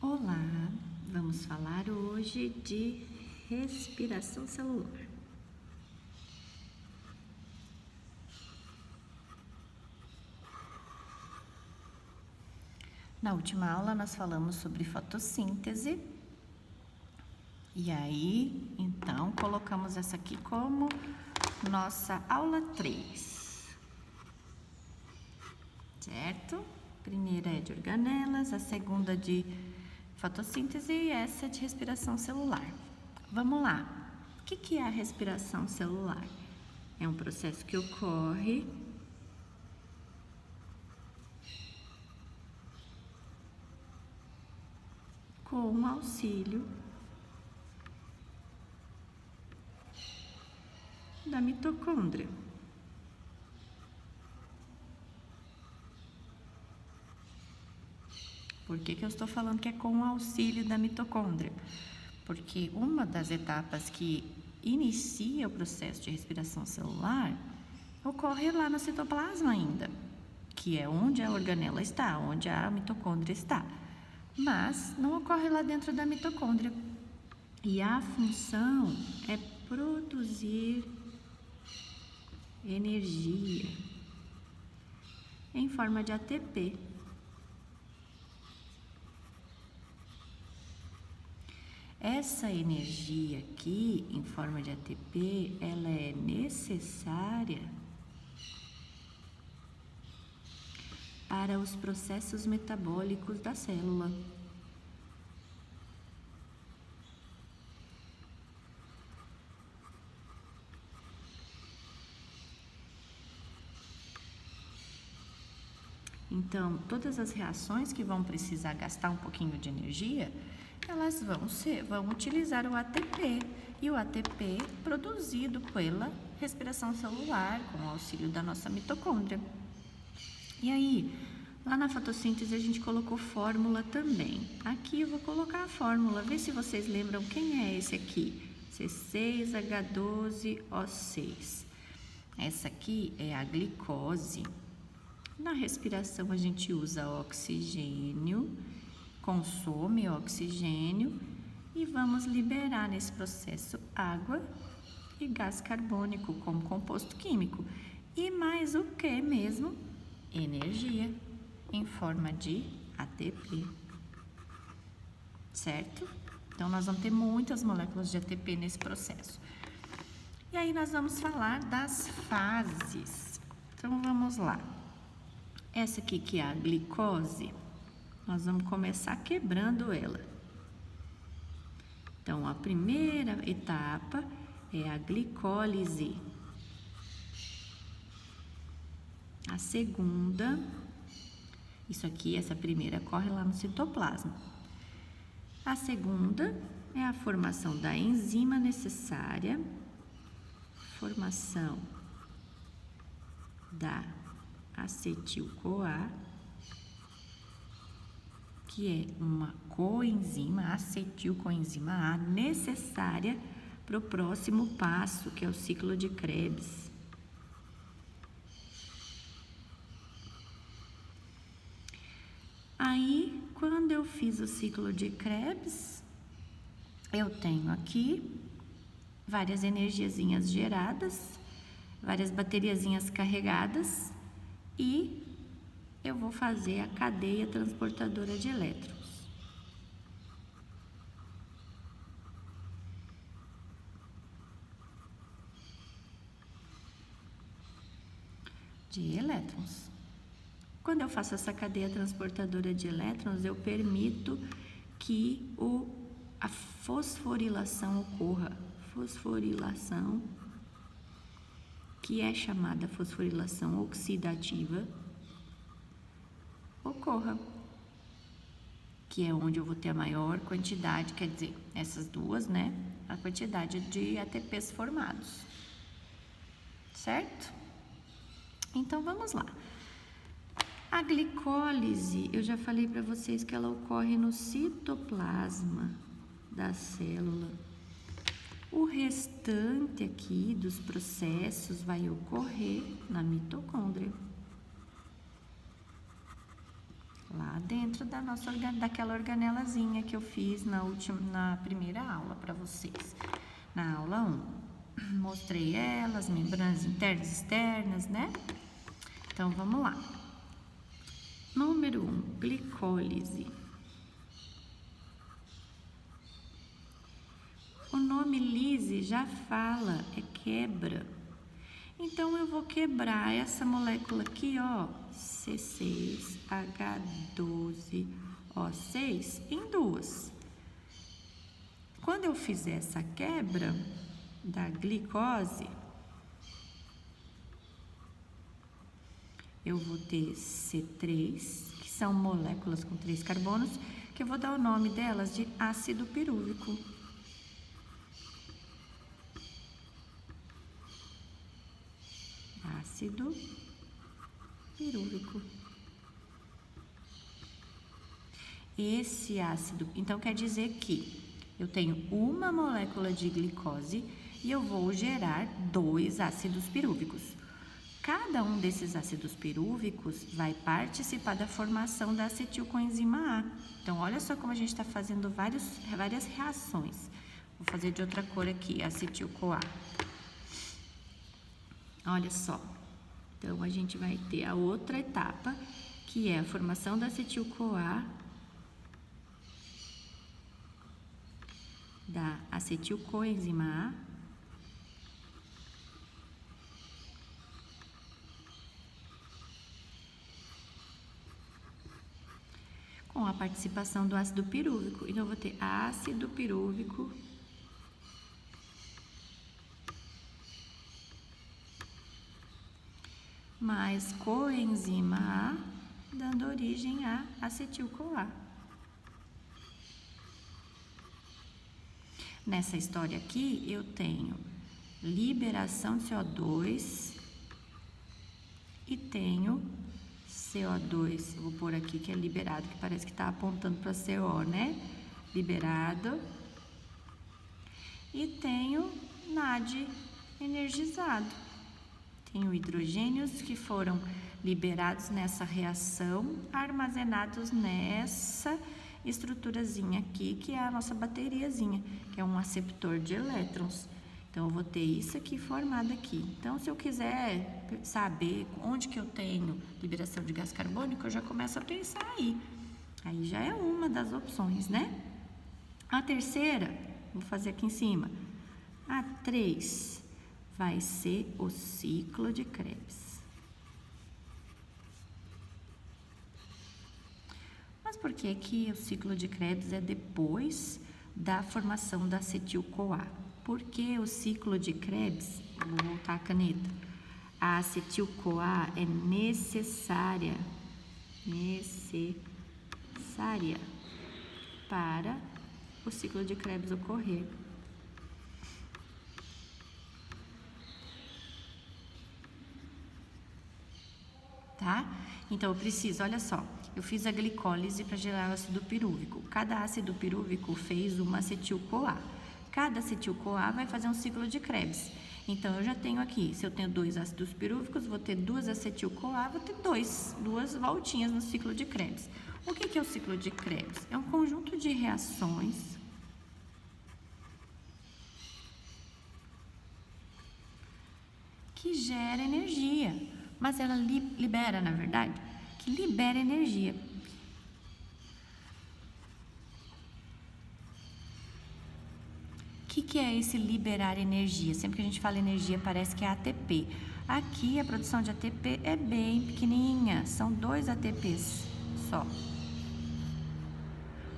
Olá, vamos falar hoje de respiração celular. Na última aula nós falamos sobre fotossíntese e aí, então, colocamos essa aqui como nossa aula 3, certo? A primeira é de organelas, a segunda de fotossíntese e essa de respiração celular. Vamos lá. O que é a respiração celular? É um processo que ocorre com o auxílio da mitocôndria. Por que eu estou falando que é com o auxílio da mitocôndria? Porque uma das etapas que inicia o processo de respiração celular ocorre lá no citoplasma ainda, que é onde a organela está, onde a mitocôndria está. Mas não ocorre lá dentro da mitocôndria. E a função é produzir energia em forma de ATP. Essa energia aqui, em forma de ATP, ela é necessária para os processos metabólicos da célula. Então, todas as reações que vão precisar gastar um pouquinho de energia, elas vão utilizar o ATP, e o ATP produzido pela respiração celular, com o auxílio da nossa mitocôndria. E aí, lá na fotossíntese a gente colocou fórmula também. Aqui eu vou colocar a fórmula, vê se vocês lembram quem é esse aqui. C6H12O6. Essa aqui é a glicose. Na respiração a gente usa oxigênio, consome oxigênio e vamos liberar nesse processo água e gás carbônico como composto químico. E mais o que mesmo? Energia em forma de ATP, certo? Então, nós vamos ter muitas moléculas de ATP nesse processo. E aí, nós vamos falar das fases. Então, vamos lá. Essa aqui que é a glicose, nós vamos começar quebrando ela. Então, a primeira etapa é a glicólise. A segunda, isso aqui, essa primeira corre lá no citoplasma. A segunda é a formação da enzima necessária, formação da acetil-CoA, que é uma coenzima, acetil-coenzima A, necessária para o próximo passo, que é o ciclo de Krebs. Aí, quando eu fiz o ciclo de Krebs, eu tenho aqui várias energiazinhas geradas, várias bateriazinhas carregadas e eu vou fazer a cadeia transportadora de elétrons. Quando eu faço essa cadeia transportadora de elétrons, eu permito que a fosforilação ocorra. Fosforilação, que é chamada fosforilação oxidativa, ocorra, que é onde eu vou ter a maior quantidade, quer dizer, essas duas, né? A quantidade de ATPs formados, certo? Então, vamos lá. A glicólise, eu já falei para vocês que ela ocorre no citoplasma da célula. O restante aqui dos processos vai ocorrer na mitocôndria, lá dentro da daquela organelazinha que eu fiz na primeira aula para vocês. Na aula 1, mostrei elas, membranas internas e externas, né? Então, vamos lá. Número 1, glicólise. O nome lise já fala, é quebra. Então, eu vou quebrar essa molécula aqui, ó, C6H12O6, em duas. Quando eu fizer essa quebra da glicose, eu vou ter C3, que são moléculas com 3 carbonos, que eu vou dar o nome delas de ácido pirúvico. Ácido pirúvico. Esse ácido, então quer dizer que eu tenho uma molécula de glicose e eu vou gerar 2 ácidos pirúvicos. Cada um desses ácidos pirúvicos vai participar da formação da acetilcoenzima A. Então, olha só como a gente está fazendo várias reações. Vou fazer de outra cor aqui, acetil-CoA. Olha só. Então, a gente vai ter a outra etapa, que é a formação da acetil-CoA, da acetilcoenzima A, com a participação do ácido pirúvico. Então, eu vou ter ácido pirúvico mais coenzima A, dando origem a acetil-CoA. Nessa história aqui, eu tenho liberação de CO2 e tenho CO2, vou pôr aqui que é liberado, que parece que está apontando para CO, né? Liberado. E tenho NAD energizado. Tenho hidrogênios que foram liberados nessa reação, armazenados nessa estruturazinha aqui, que é a nossa bateriazinha, que é um aceptor de elétrons. Então, eu vou ter isso aqui formado aqui. Então, se eu quiser saber onde que eu tenho liberação de gás carbônico, eu já começo a pensar aí. Aí já é uma das opções, né? A terceira, vou fazer aqui em cima. A 3 vai ser o ciclo de Krebs. Mas por que que o ciclo de Krebs é depois da formação da acetil-CoA? Porque o ciclo de Krebs, vou voltar a caneta, a acetil-CoA é necessária para o ciclo de Krebs ocorrer. Tá? Então, eu preciso, olha só, eu fiz a glicólise para gerar o ácido pirúvico. Cada ácido pirúvico fez uma acetil-CoA. Cada acetil-CoA vai fazer um ciclo de Krebs. Então, eu já tenho aqui, se eu tenho 2 ácidos pirúvicos, vou ter 2 acetil-CoA, vou ter duas voltinhas no ciclo de Krebs. O que é o ciclo de Krebs? É um conjunto de reações que gera energia. Mas ela libera, na verdade, que libera energia. O que é esse liberar energia? Sempre que a gente fala energia, parece que é ATP. Aqui, a produção de ATP é bem pequenininha, são 2 ATPs só.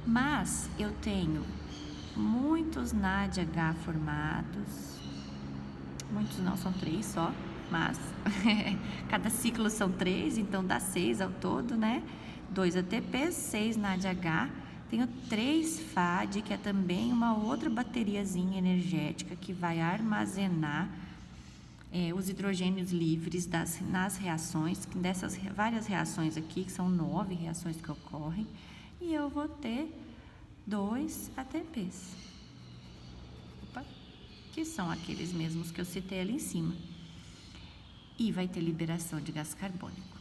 Mas eu tenho muitos NADH formados, muitos não, são 3 só. Mas cada ciclo são 3, então dá 6 ao todo, né? 2 ATPs, 6 NADH. Tenho 3 FAD, que é também uma outra bateriazinha energética que vai armazenar os hidrogênios livres nas reações, dessas várias reações aqui, que são 9 reações que ocorrem. E eu vou ter 2 ATPs, que são aqueles mesmos que eu citei ali em cima. E vai ter liberação de gás carbônico.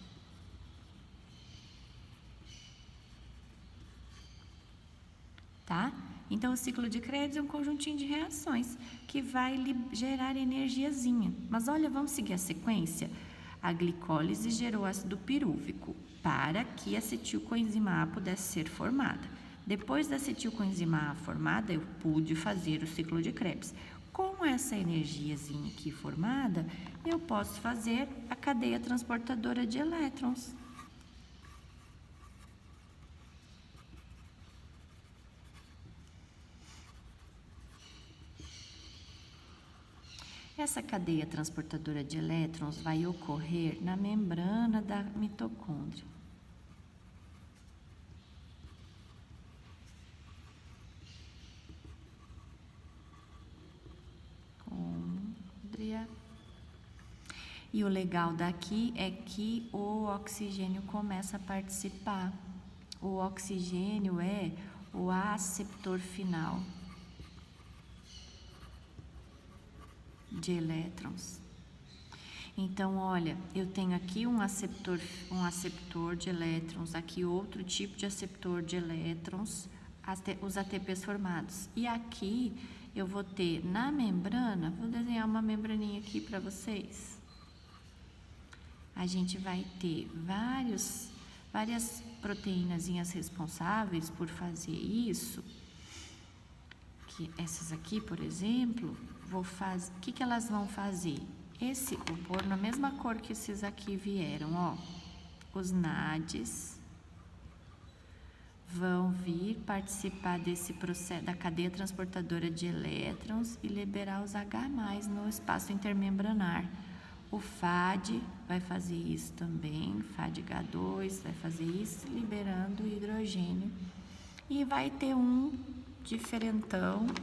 Então, o ciclo de Krebs é um conjuntinho de reações que vai gerar energiazinha. Mas olha, vamos seguir a sequência? A glicólise gerou ácido pirúvico para que a acetilcoenzima A pudesse ser formada. Depois da acetilcoenzima A formada, eu pude fazer o ciclo de Krebs. Com essa energiazinha aqui formada, eu posso fazer a cadeia transportadora de elétrons. Essa cadeia transportadora de elétrons vai ocorrer na membrana da mitocôndria. E o legal daqui é que o oxigênio começa a participar. O oxigênio é o aceptor final de elétrons. Então, olha, eu tenho aqui um aceptor de elétrons, aqui outro tipo de aceptor de elétrons, os ATPs formados. E aqui eu vou ter na membrana, vou desenhar uma membraninha aqui para vocês. A gente vai ter várias proteínazinhas responsáveis por fazer isso. Que essas aqui, por exemplo, o que elas vão fazer? Vou pôr na mesma cor que esses aqui vieram, ó. Os NADs vão vir participar desse processo da cadeia transportadora de elétrons e liberar os H+ no espaço intermembranar. O FAD vai fazer isso também, FADH2 vai fazer isso, liberando hidrogênio. E vai ter um diferentão, vou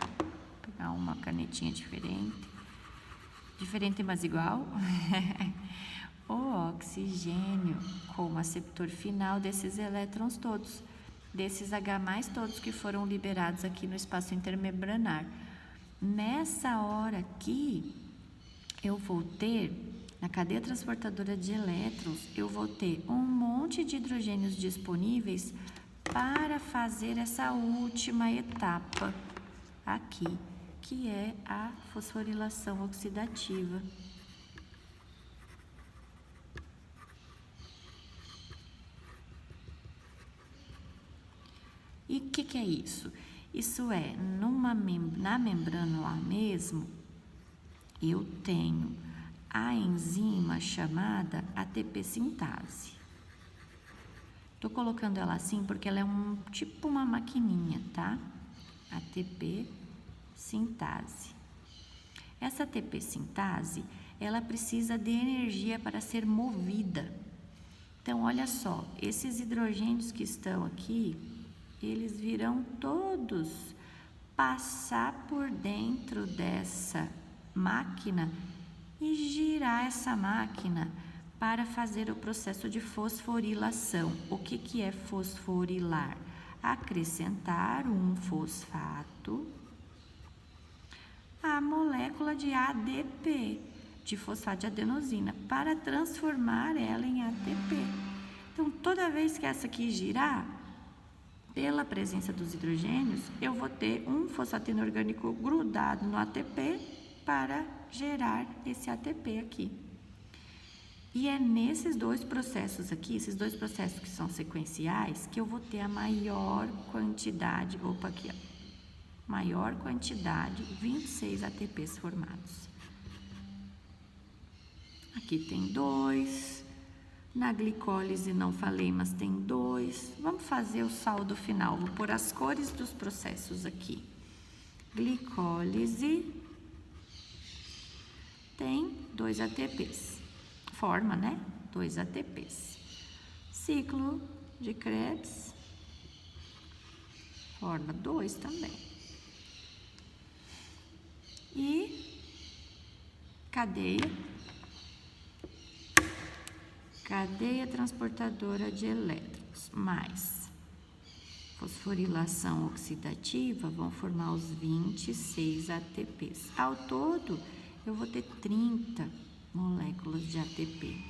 pegar uma canetinha diferente mas igual, o oxigênio como aceptor final desses elétrons todos, desses H+ todos que foram liberados aqui no espaço intermembranar. Nessa hora aqui, eu vou ter, na cadeia transportadora de elétrons, eu vou ter um monte de hidrogênios disponíveis para fazer essa última etapa aqui, que é a fosforilação oxidativa. E o que é isso? Isso é, na membrana lá mesmo, eu tenho a enzima chamada ATP sintase. Estou colocando ela assim porque ela é tipo uma maquininha, tá? ATP sintase. Essa ATP sintase, ela precisa de energia para ser movida. Então, olha só, esses hidrogênios que estão aqui, eles virão todos passar por dentro dessa máquina e girar essa máquina para fazer o processo de fosforilação. O que é fosforilar? Acrescentar um fosfato à molécula de ADP, de fosfato de adenosina, para transformar ela em ATP. Então, toda vez que essa aqui girar, pela presença dos hidrogênios, eu vou ter um fosfato inorgânico grudado no ATP para gerar esse ATP aqui. E é nesses dois processos aqui, esses dois processos que são sequenciais, que eu vou ter a maior quantidade, maior quantidade, 26 ATPs formados. Aqui tem 2, na glicólise não falei, mas tem 2. Vamos fazer o saldo final, vou pôr as cores dos processos aqui. Glicólise tem 2 ATPs, forma, né? 2 ATPs. Ciclo de Krebs forma 2 também. E cadeia transportadora de elétrons, mais fosforilação oxidativa, vão formar os 26 ATPs. Ao todo, eu vou ter 30 moléculas de ATP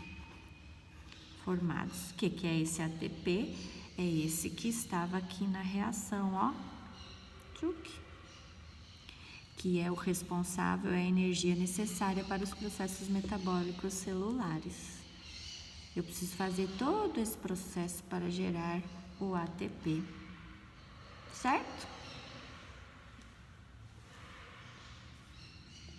formados. O que é esse ATP? É esse que estava aqui na reação, ó. que é o responsável, é a energia necessária para os processos metabólicos celulares. Eu preciso fazer todo esse processo para gerar o ATP, certo?